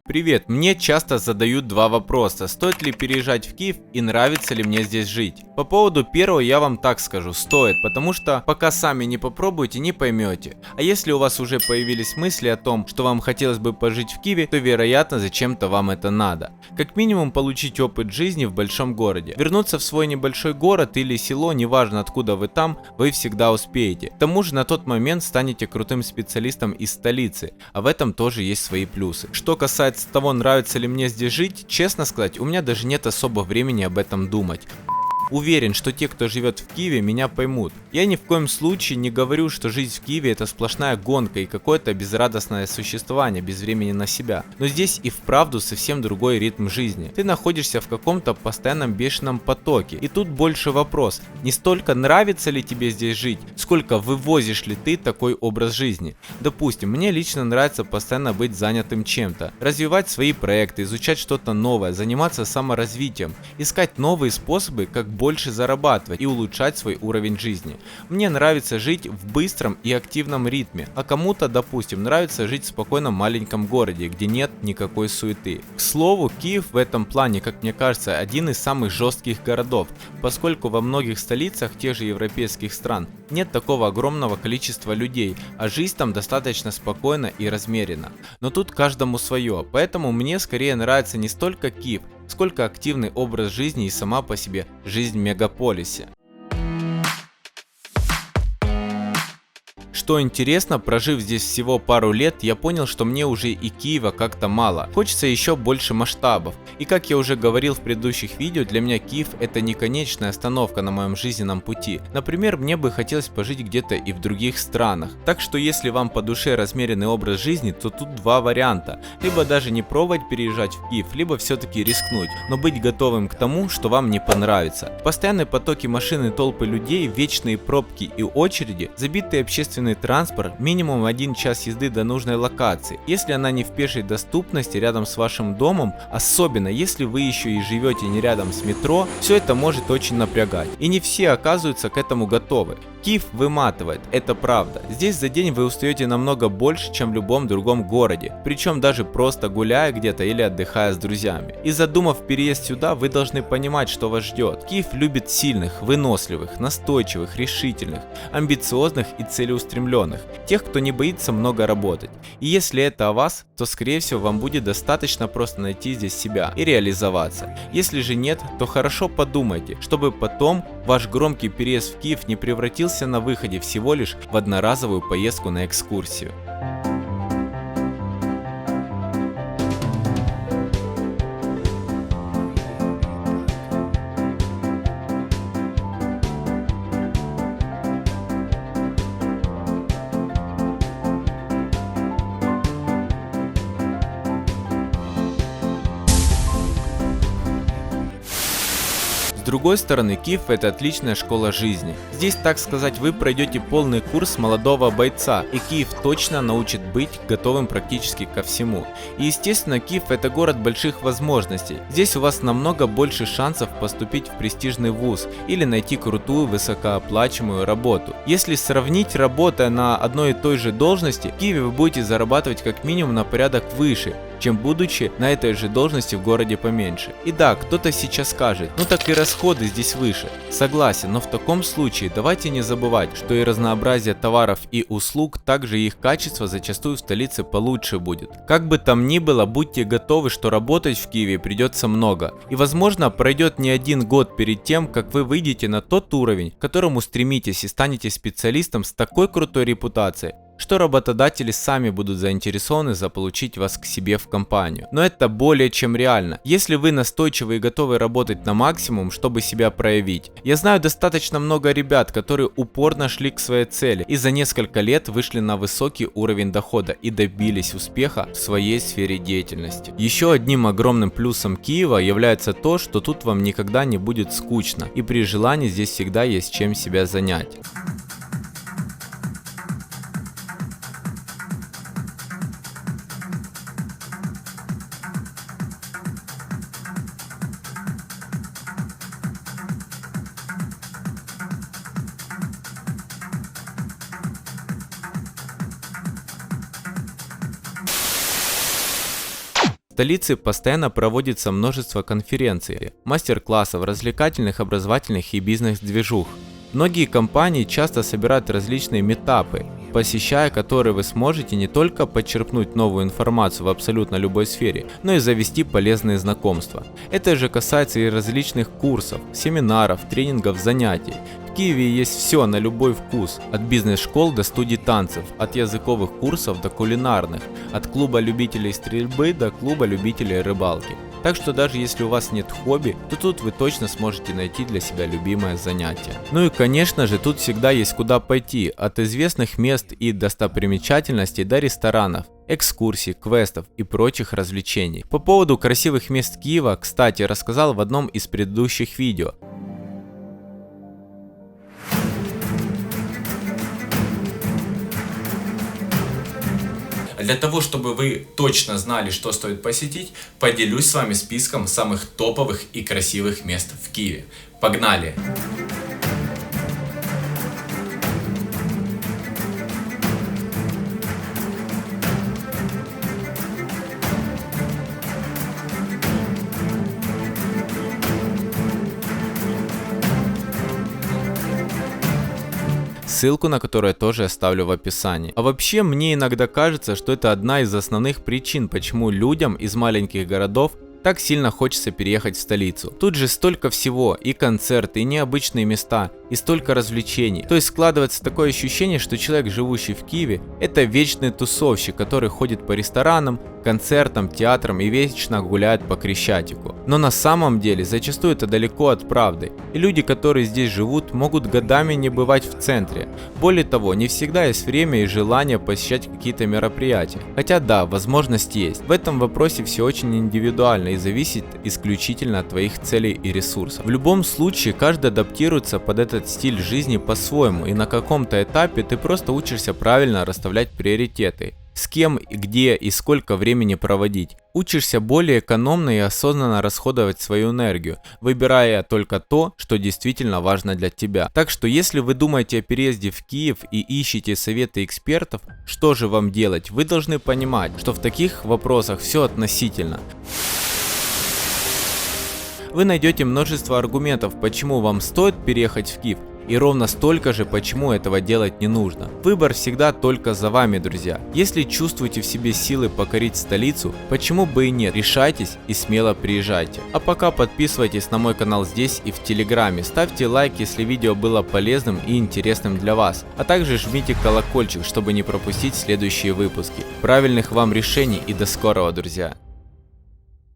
Привет, мне часто задают два вопроса: стоит ли переезжать в Киев и нравится ли мне здесь жить? По поводу первого я вам так скажу: стоит, потому что пока сами не попробуете, не поймете. А если у вас уже появились мысли о том, что вам хотелось бы пожить в Киеве, то вероятно зачем-то вам это надо. Как минимум получить опыт жизни в большом городе. Вернуться в свой небольшой город или село, неважно откуда вы там, вы всегда успеете. К тому же на тот момент станете крутым специалистом из столицы, а в этом тоже есть свои плюсы. Что касается того, нравится ли мне здесь жить, честно сказать, у меня даже нет особо времени об этом думать. Уверен, что те, кто живет в Киеве, меня поймут. Я ни в коем случае не говорю, что жизнь в Киеве это сплошная гонка и какое-то безрадостное существование без времени на себя. Но здесь и вправду совсем другой ритм жизни. Ты находишься в каком-то постоянном бешеном потоке. И тут больше вопрос: не столько нравится ли тебе здесь жить, сколько вывозишь ли ты такой образ жизни. Допустим, мне лично нравится постоянно быть занятым чем-то, развивать свои проекты, изучать что-то новое, заниматься саморазвитием, искать новые способы, как больше зарабатывать и улучшать свой уровень жизни. Мне нравится жить в быстром и активном ритме, а кому-то, допустим, нравится жить в спокойном маленьком городе, где нет никакой суеты. К слову, Киев в этом плане, как мне кажется, один из самых жестких городов, поскольку во многих столицах тех же европейских стран нет такого огромного количества людей, а жизнь там достаточно спокойна и размерена. Но тут каждому свое, поэтому мне скорее нравится не столько Киев, сколько активный образ жизни и сама по себе жизнь в мегаполисе. Что интересно, прожив здесь всего пару лет, я понял, что мне уже и Киева как-то мало. Хочется еще больше масштабов. И как я уже говорил в предыдущих видео, для меня Киев это не конечная остановка на моем жизненном пути. Например, мне бы хотелось пожить где-то и в других странах. Так что если вам по душе размеренный образ жизни, то тут два варианта. Либо даже не пробовать переезжать в Киев, либо все-таки рискнуть, но быть готовым к тому, что вам не понравится. Постоянные потоки машин и толпы людей, вечные пробки и очереди, забитый общественный транспорт, минимум 1 час езды до нужной локации. Если она не в пешей доступности рядом с вашим домом, особенно если вы еще и живете не рядом с метро, все это может очень напрягать. И не все оказываются к этому готовы. Киев выматывает, это правда. Здесь за день вы устаете намного больше, чем в любом другом городе, причем даже просто гуляя где-то или отдыхая с друзьями. И задумав переезд сюда, вы должны понимать, что вас ждет. Киев любит сильных, выносливых, настойчивых, решительных, амбициозных и целеустремленных, тех, кто не боится много работать. И если это о вас, то скорее всего вам будет достаточно просто найти здесь себя и реализоваться. Если же нет, то хорошо подумайте, чтобы потом ваш громкий переезд в Киев не превратился на выходе всего лишь в одноразовую поездку на экскурсию. С другой стороны, Киев это отличная школа жизни. Здесь, так сказать, вы пройдете полный курс молодого бойца, и Киев точно научит быть готовым практически ко всему. И естественно, Киев это город больших возможностей. Здесь у вас намного больше шансов поступить в престижный вуз или найти крутую высокооплачиваемую работу. Если сравнить, работая на одной и той же должности, в Киеве вы будете зарабатывать как минимум на порядок выше, чем будучи на этой же должности в городе поменьше. И да, кто-то сейчас скажет: ну так и расходы здесь выше. Согласен, но в таком случае давайте не забывать, что и разнообразие товаров и услуг, также и их качество зачастую в столице получше будет. Как бы там ни было, будьте готовы, что работать в Киеве придется много. И возможно пройдет не один год перед тем, как вы выйдете на тот уровень, к которому стремитесь, и станете специалистом с такой крутой репутацией, что работодатели сами будут заинтересованы заполучить вас к себе в компанию. Но это более чем реально, если вы настойчивы и готовы работать на максимум, чтобы себя проявить. Я знаю достаточно много ребят, которые упорно шли к своей цели и за несколько лет вышли на высокий уровень дохода и добились успеха в своей сфере деятельности. Еще одним огромным плюсом Киева является то, что тут вам никогда не будет скучно, и при желании здесь всегда есть чем себя занять. В столице постоянно проводится множество конференций, мастер-классов, развлекательных, образовательных и бизнес-движух. Многие компании часто собирают различные митапы, посещая которые вы сможете не только подчерпнуть новую информацию в абсолютно любой сфере, но и завести полезные знакомства. Это же касается и различных курсов, семинаров, тренингов, занятий. В Киеве есть все на любой вкус, от бизнес-школ до студий танцев, от языковых курсов до кулинарных, от клуба любителей стрельбы до клуба любителей рыбалки. Так что даже если у вас нет хобби, то тут вы точно сможете найти для себя любимое занятие. Ну и конечно же, тут всегда есть куда пойти, от известных мест и достопримечательностей до ресторанов, экскурсий, квестов и прочих развлечений. По поводу красивых мест Киева, кстати, рассказал в одном из предыдущих видео. Для того, чтобы вы точно знали, что стоит посетить, поделюсь с вами списком самых топовых и красивых мест в Киеве. Погнали! Ссылку на которую я тоже оставлю в описании. А вообще, мне иногда кажется, что это одна из основных причин, почему людям из маленьких городов так сильно хочется переехать в столицу. Тут же столько всего, и концерты, и необычные места, и столько развлечений. То есть складывается такое ощущение, что человек, живущий в Киеве, это вечный тусовщик, который ходит по ресторанам, концертам, театрам и вечно гуляет по Крещатику. Но на самом деле зачастую это далеко от правды, и люди, которые здесь живут, могут годами не бывать в центре. Более того, не всегда есть время и желание посещать какие-то мероприятия. Хотя да, возможность есть. В этом вопросе все очень индивидуально и зависит исключительно от твоих целей и ресурсов. В любом случае, каждый адаптируется под этот стиль жизни по-своему, и на каком-то этапе ты просто учишься правильно расставлять приоритеты. С кем, где и сколько времени проводить. Учишься более экономно и осознанно расходовать свою энергию, выбирая только то, что действительно важно для тебя. Так что если вы думаете о переезде в Киев и ищете советы экспертов, что же вам делать, вы должны понимать, что в таких вопросах все относительно. Вы найдете множество аргументов, почему вам стоит переехать в Киев, и ровно столько же, почему этого делать не нужно. Выбор всегда только за вами, друзья. Если чувствуете в себе силы покорить столицу, почему бы и нет, решайтесь и смело приезжайте. А пока подписывайтесь на мой канал здесь и в Телеграме, ставьте лайк, если видео было полезным и интересным для вас, а также жмите колокольчик, чтобы не пропустить следующие выпуски. Правильных вам решений и до скорого, друзья!